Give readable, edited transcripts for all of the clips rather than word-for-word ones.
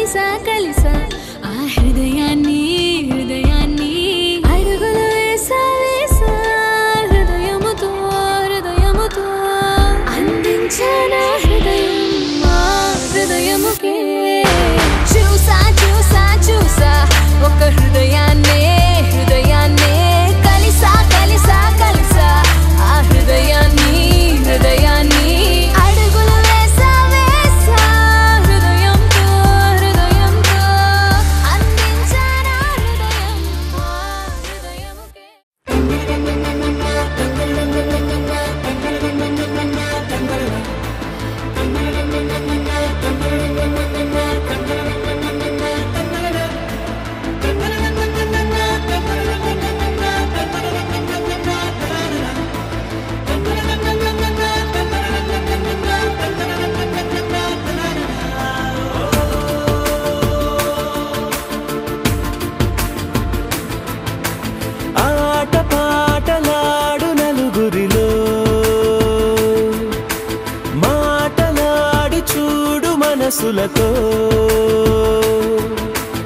కలిసా కలిసా ఆ హృదయాన్ని హృదయాన్ని అడుగులు వేసా వేసా హృదయముతో హృదయముతో అందించానా హృదయం మా హృదయముకే చూసా చూసా చూసా ఒక హృదయాన్నే హృదయాన్నే కలిసా కలిసా కలిసా ఆ హృదయాన్ని హృదయాన్ని అడుగులు వేసా వేసా హృదయంతో హృదయంతో అందించానా హృదయం మా హృదయముకే ఆట పాటలాడు నలుగురిలో మాటలాడి చూడు మనసులతో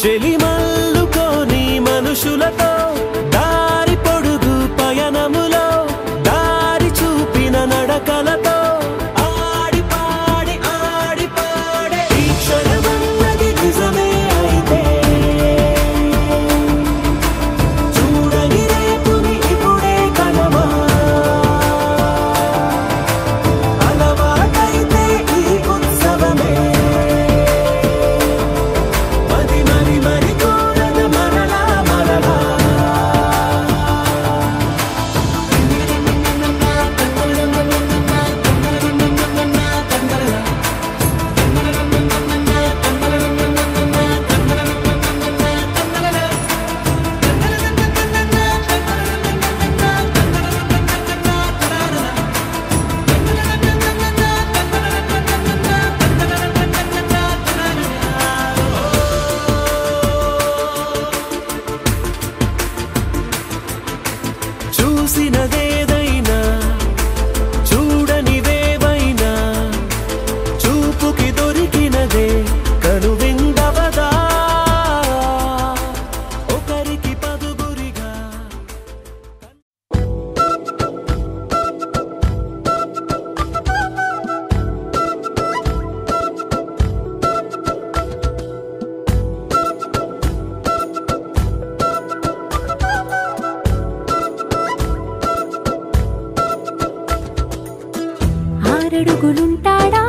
చెలిమల్లుకోని మనుషులతో దారి పొడుగు పయనములో దారి చూపిన నడకలతో ఆడి పాడే ఈ క్షణమన్నది నిజమే అయితే చూడని రేపుని ఇప్పుడే కలవా అలవాటైతే ఈ ఉత్సవమే మరి కోరద మరలా మరలా చూసినదేదైనా చూడనిదేవైనా చూపుకి దొరికినదే కనువిందవదా ఒకరికి పదుగురిగా ఆరడుగులుంటాడా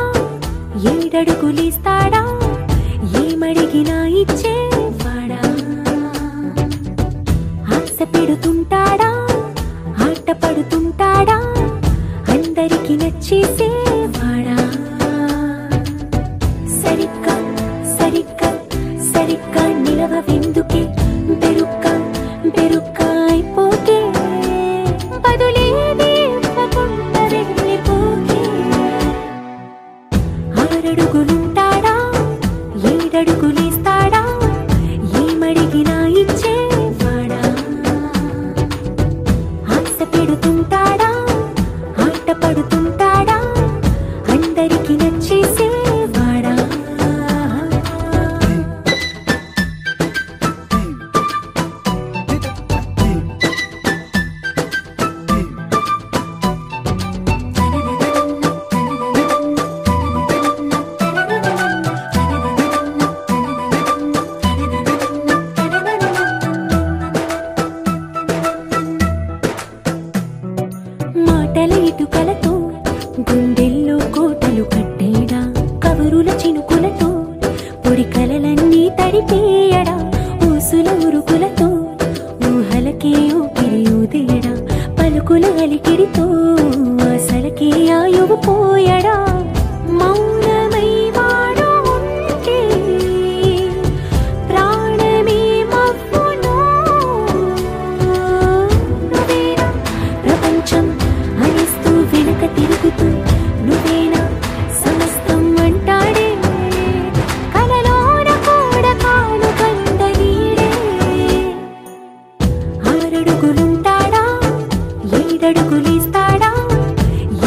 ఏడడుగులిస్తాడా ఏమడిగినా ఇచ్చేవాడా ఆశ పెడుతుంటాడా ఆట పడుతుంటాడా అందరికి నచ్చేసేవాడా సరిగ్గా సరిగ్గా సరిగ్గా నిలవెందుకే బెరుక్క బెరుక్క అయిపోకే బదులేది ఇవ్వకుండా వెళ్ళిపోకే ఆరడుగులుంటాడా ఏడడుగులిస్తాడా ఏమడిగినా ఇచ్చేవాడా ఆశ పెడుతుంటాడా ఆట పడుతుంటాడా అందరికి నచ్చేసేవాడా మాటల ఇటుకలతో గుండెల్లో కోటలు కట్టేడా కవరుల చినుకులతో పొడి కలలన్నీ తడిపేయడా ఊసుల ఉరుకులతో ఊహలకే ఊపిరి ఊదేయడా పలుకుల అలికిడితో అసలకే ఆయువు పోయడా మౌనమై వాడు ఉంటే ప్రాణమే మవ్వును నువ్వేనా ప్రపంచం అనిస్తూ వెనక తిరుగుతూ నువ్వేనా సమస్తం అంటాడే కలలోన కూడా కాను కంద నీడే ఆరడుగులుంటాడా ఏడడుగులిస్తాడా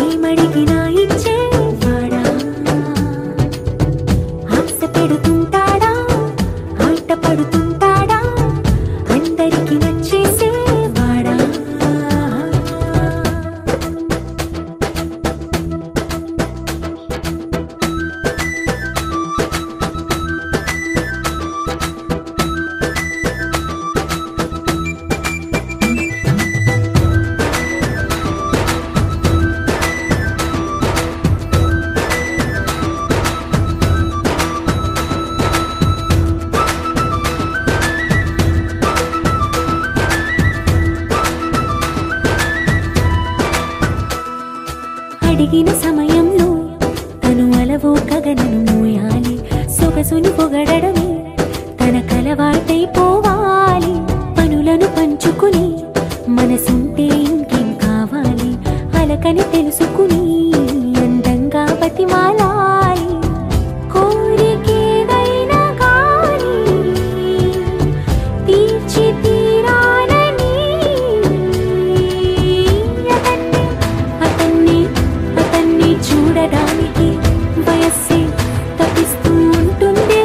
ఏమడిగినా ఇచ్చేవాడా ఆశ పెడుతుంటాడా అడిగిన సమయంలో తను అలవో గగనను మోయాలి. సొగసుని పొగడమే తనకలవాటైపోవాలి. పనులను పంచుకుని మనసుంటే ఇంకేం కావాలి. అలకని తెలుసుకుని అందంగా బతిమాలాలి. కోరికేదైనా గాని తీర్చి తీరాలని అతన్ని చూడడానికి వయస్సే తప్పిస్తూ ఉంటుంది.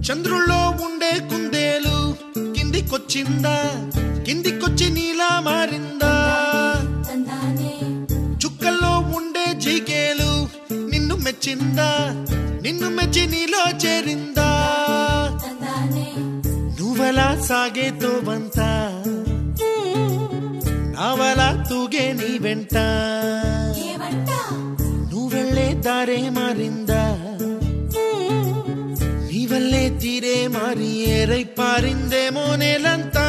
చంద్రుల్లో ఉండే కుందేలు కిందికొచ్చిందా, కిందికొచ్చి నీలా మారిందా? చుక్కల్లో ఉండే జీకేలు నిన్ను మెచ్చిందా, నిన్ను మెచ్చి నీలో చేరిందా? నువ్వలా సాగేతో వంత, నావలా తూగే నీ వెంట, నువ్వెళ్ళే దారే మారిందా, నీవల్లే తీరే మారి ఏరై పారిందేమో నేలంతా.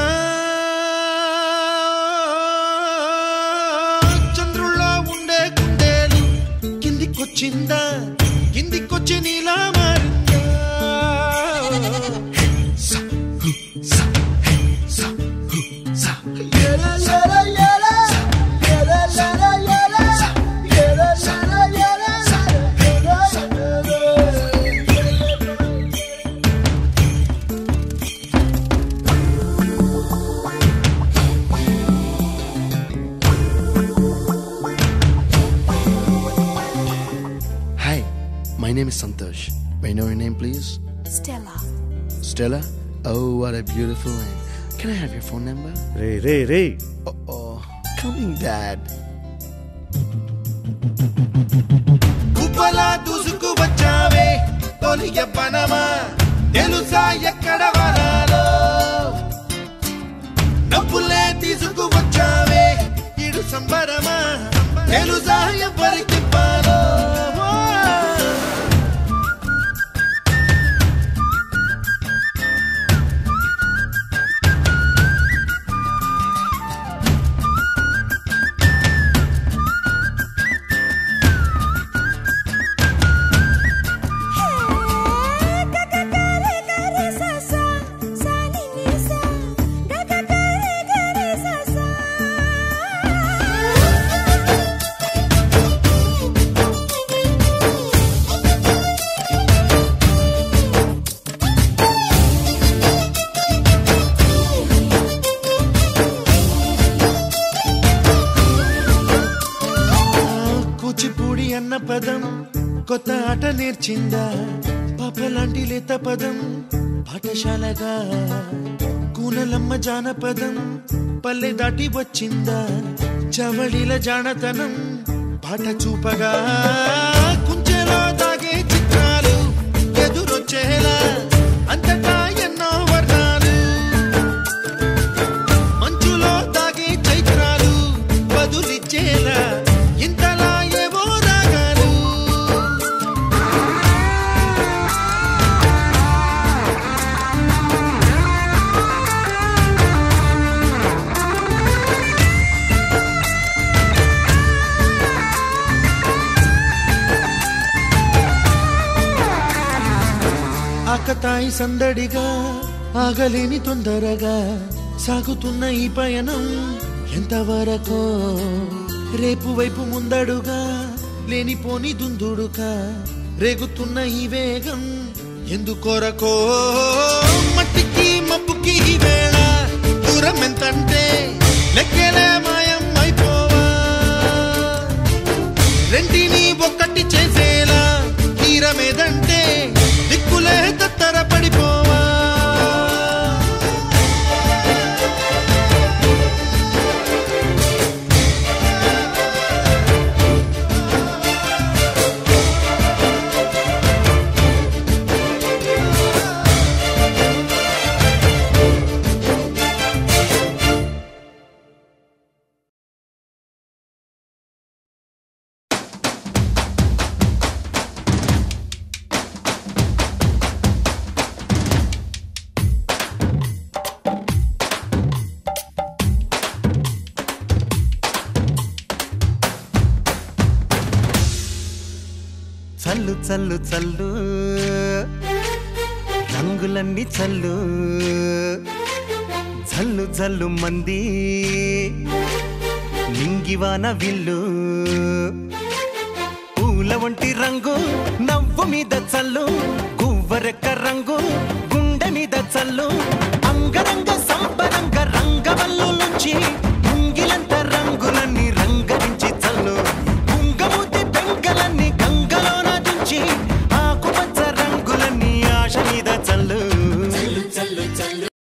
చంద్రుల్లో ఉండే కుందేలు కిందికొచ్చిందా, కిందికొచ్చి నీలా మారిందా? My name is Santosh. May I know your name, please? Stella. Stella? Oh, what a beautiful name. Can I have your phone number? Ray Oh, coming, Dad. కుప్పలా దూసుకు వచ్చావే తొలి యవ్వనమా, తెలుసా ఎక్కడ వరాలో? డబ్బులే తీసుకు వచ్చావే ఇడు సంబరమా, తెలుసా ఎవరికి పాలో? కూచిపూడి అన్న పదం కొత్త ఆట నేర్చిందా, పాపలాంటి లేత పదం పాఠశాలగా? కూనలమ్మ జానపదం పల్లె దాటి వచ్చిందా, చవళిల జానతనం పాట చూపగా? కుంచెలో దాగే చిత్రాలు ఎదురొచ్చేలా అంతటా ఎన్నో వర్ణాలు, మంచులో దాగే చైత్రాలు బదులిచ్చేలా ఇంతలా ఏవో రాగాలు. ఆకతాయి సందడిగా ఆగలేని తొందరగా సాగుతున్న ఈ పయనం ఎంతవరకో, రేపు వైపు ముందడుగా లేనిపోని దుందుడుగా రేగుతున్న ఈ వేగం ఎందుకొరకో? మట్టికి మబ్బుకి ఈ వేళ దూరం ఎంతంటే లెక్కలే మాయం అయిపోవా, రెంటిని ఒక్కటి చేసేలా తీరమేదంటే దిక్కులే తత్తర పడిపోవా. చల్లు చల్లు చల్లు రంగులన్నీ చల్లు, జల్లు జల్లు మంది నింగివాన విల్లు, పూల వంటి రంగు నవ్వు మీద చల్లు, గువ్వరెక్క రంగు గుండె మీద చల్లు, అంగరంగ సంబరంగ రంగవల్లు నుంచి